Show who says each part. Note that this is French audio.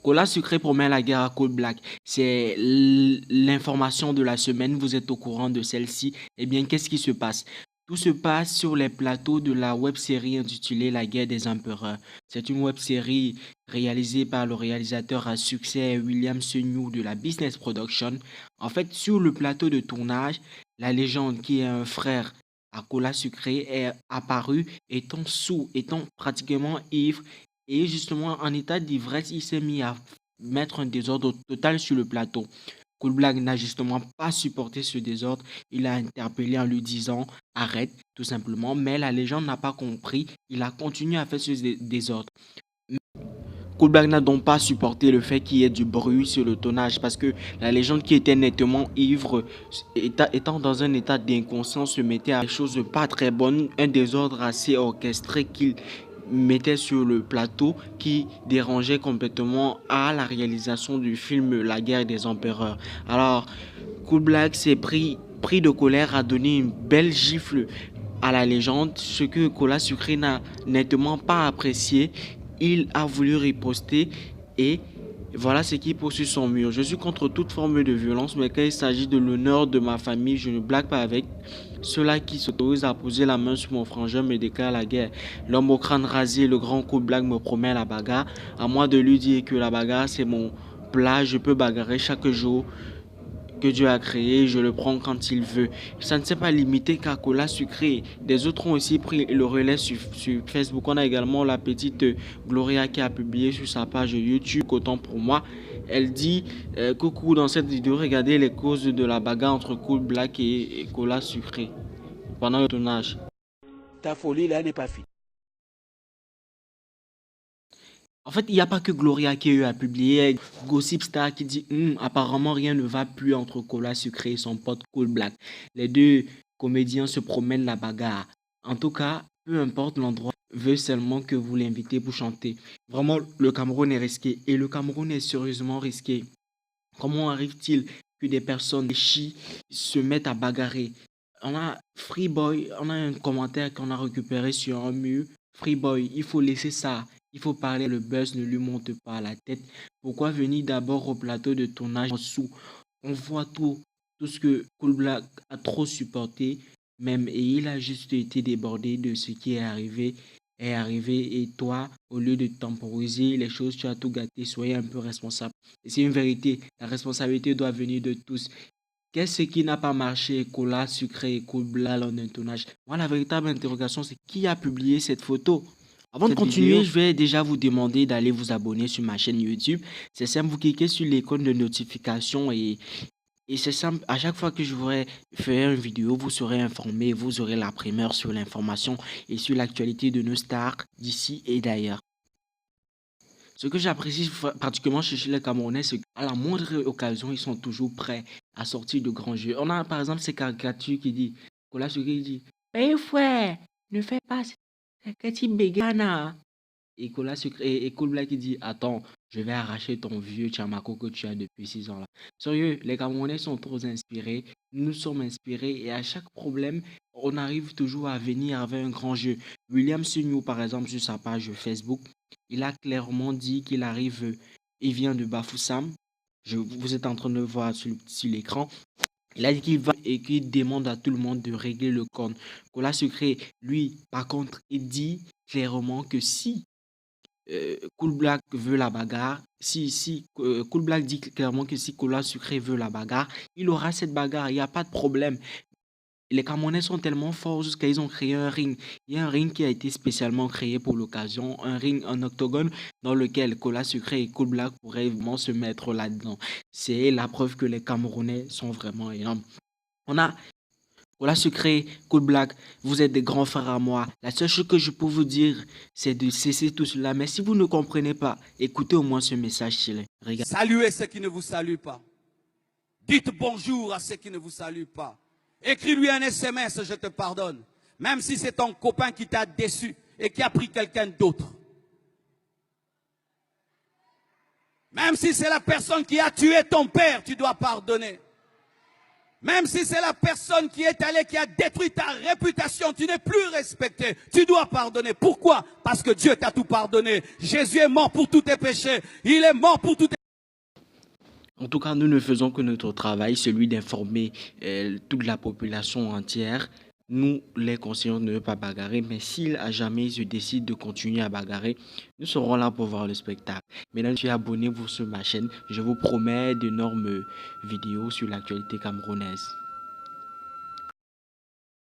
Speaker 1: Cola Sucré promet la guerre à Cool Black. C'est l'information de la semaine. Vous êtes au courant de celle-ci. Eh bien, qu'est-ce qui se passe? Tout se passe sur les plateaux de la web-série intitulée La guerre des empereurs. C'est une web-série réalisée par le réalisateur à succès William Seignoux de la Business Production. En fait, sur le plateau de tournage, la légende qui est un frère à Cola Sucré est apparu étant sous, étant pratiquement ivre et justement, en état d'ivresse, il s'est mis à mettre un désordre total sur le plateau. Cool Black n'a justement pas supporté ce désordre. Il a interpellé en lui disant arrête, tout simplement. Mais la légende n'a pas compris. Il a continué à faire ce désordre. Cool Black n'a donc pas supporté le fait qu'il y ait du bruit sur le tournage parce que la légende qui était nettement ivre, étant dans un état d'inconscience, se mettait à des choses pas très bonnes, un désordre assez orchestré qu'il mettait sur le plateau qui dérangeait complètement à la réalisation du film La guerre des empereurs. Alors, Cool Black s'est pris de colère, a donné une belle gifle à la légende, ce que Cola Sucré n'a nettement pas apprécié. Il a voulu riposter et voilà ce qui poursuit son mur. Je suis contre toute forme de violence, mais quand il s'agit de l'honneur de ma famille, je ne blague pas avec. Ceux-là qui s'autorisent à poser la main sur mon frangin me déclarent la guerre. L'homme au crâne rasé, le grand Cool Black me promet la bagarre. À moi de lui dire que la bagarre, c'est mon plat. Je peux bagarrer chaque jour que Dieu a créé, je le prends quand il veut. Ça ne s'est pas limité qu'à Cola Sucré. Des autres ont aussi pris le relais sur Facebook. On a également la petite Gloria qui a publié sur sa page YouTube, autant pour moi. Elle dit coucou, dans cette vidéo, regardez les causes de la bagarre entre Cool Black et Cola Sucré pendant le tournage.
Speaker 2: Ta folie là n'est pas finie.
Speaker 1: En fait, il n'y a pas que Gloria qui a publié Gossip Star qui dit apparemment rien ne va plus entre Cola Sucré et son pote Cool Black. Les deux comédiens se promènent la bagarre. En tout cas, peu importe l'endroit, veut seulement que vous l'invitez pour chanter. Vraiment, le Cameroun est risqué et le Cameroun est sérieusement risqué. Comment arrive-t-il que des personnes chi se mettent à bagarrer? On a Freeboy, on a un commentaire qu'on a récupéré sur un mur. Freeboy, il faut laisser ça. Il faut parler, le buzz ne lui monte pas à la tête. Pourquoi venir d'abord au plateau de tournage en dessous? On voit tout ce que Cool Black a trop supporté, même, et il a juste été débordé de ce qui est arrivé, et toi, au lieu de temporiser les choses, tu as tout gâté, soyez un peu responsable. Et c'est une vérité, la responsabilité doit venir de tous. Qu'est-ce qui n'a pas marché, Cola Sucré et Cool Black lors d'un tournage? Moi, la véritable interrogation, c'est qui a publié cette photo? Avant de continuer, je vais déjà vous demander d'aller vous abonner sur ma chaîne YouTube. C'est simple, vous cliquez sur l'icône de notification et c'est simple. À chaque fois que je voudrais faire une vidéo, vous serez informé, vous aurez la primeur sur l'information et sur l'actualité de nos stars d'ici et d'ailleurs. Ce que j'apprécie particulièrement chez les Camerounais, c'est qu'à la moindre occasion, ils sont toujours prêts à sortir de grands jeux. On a par exemple ces caricatures qui dit, Cola Sucré dit, hey frère, ne fais pas ça, c'est que tu béganes. Et Cola Sucré et Cool Black qui dit, attends, je vais arracher ton vieux Chamako que tu as depuis 6 ans là. Sérieux, les Camerounais sont trop inspirés, nous sommes inspirés et à chaque problème, on arrive toujours à venir avec un grand jeu. William Seignoux, par exemple, sur sa page Facebook, il a clairement dit qu'il arrive, il vient de Bafoussam. Vous êtes en train de le voir sur l'écran. Il a dit qu'il va et qu'il demande à tout le monde de régler le compte. Cola Sucré, lui, par contre, il dit clairement que si Cool Black veut la bagarre, si Cool Black dit clairement que si Cola Sucré veut la bagarre, il aura cette bagarre, il n'y a pas de problème. Les Camerounais sont tellement forts jusqu'à ils ont créé un ring. Il y a un ring qui a été spécialement créé pour l'occasion, un ring, un octogone dans lequel Cola Sucré et Cool Black pourraient vraiment se mettre là-dedans. C'est la preuve que les Camerounais sont vraiment énormes. On a Cola Sucré, Cool Black, vous êtes des grands frères à moi. La seule chose que je peux vous dire, c'est de cesser tout cela. Mais si vous ne comprenez pas, écoutez au moins ce message.
Speaker 2: Saluez ceux qui ne vous saluent pas. Dites bonjour à ceux qui ne vous saluent pas. Écris-lui un SMS, je te pardonne. Même si c'est ton copain qui t'a déçu et qui a pris quelqu'un d'autre. Même si c'est la personne qui a tué ton père, tu dois pardonner. Même si c'est la personne qui est allée, qui a détruit ta réputation, tu n'es plus respecté. Tu dois pardonner. Pourquoi? Parce que Dieu t'a tout pardonné. Jésus est mort pour tous tes péchés. Il est mort pour tous tes...
Speaker 1: En tout cas, nous ne faisons que notre travail, celui d'informer toute la population entière. Nous les conseillons de ne pas bagarrer, mais s'il à jamais se décide de continuer à bagarrer, nous serons là pour voir le spectacle. Mesdames, si abonnez-vous sur ma chaîne, je vous promets d'énormes vidéos sur l'actualité camerounaise.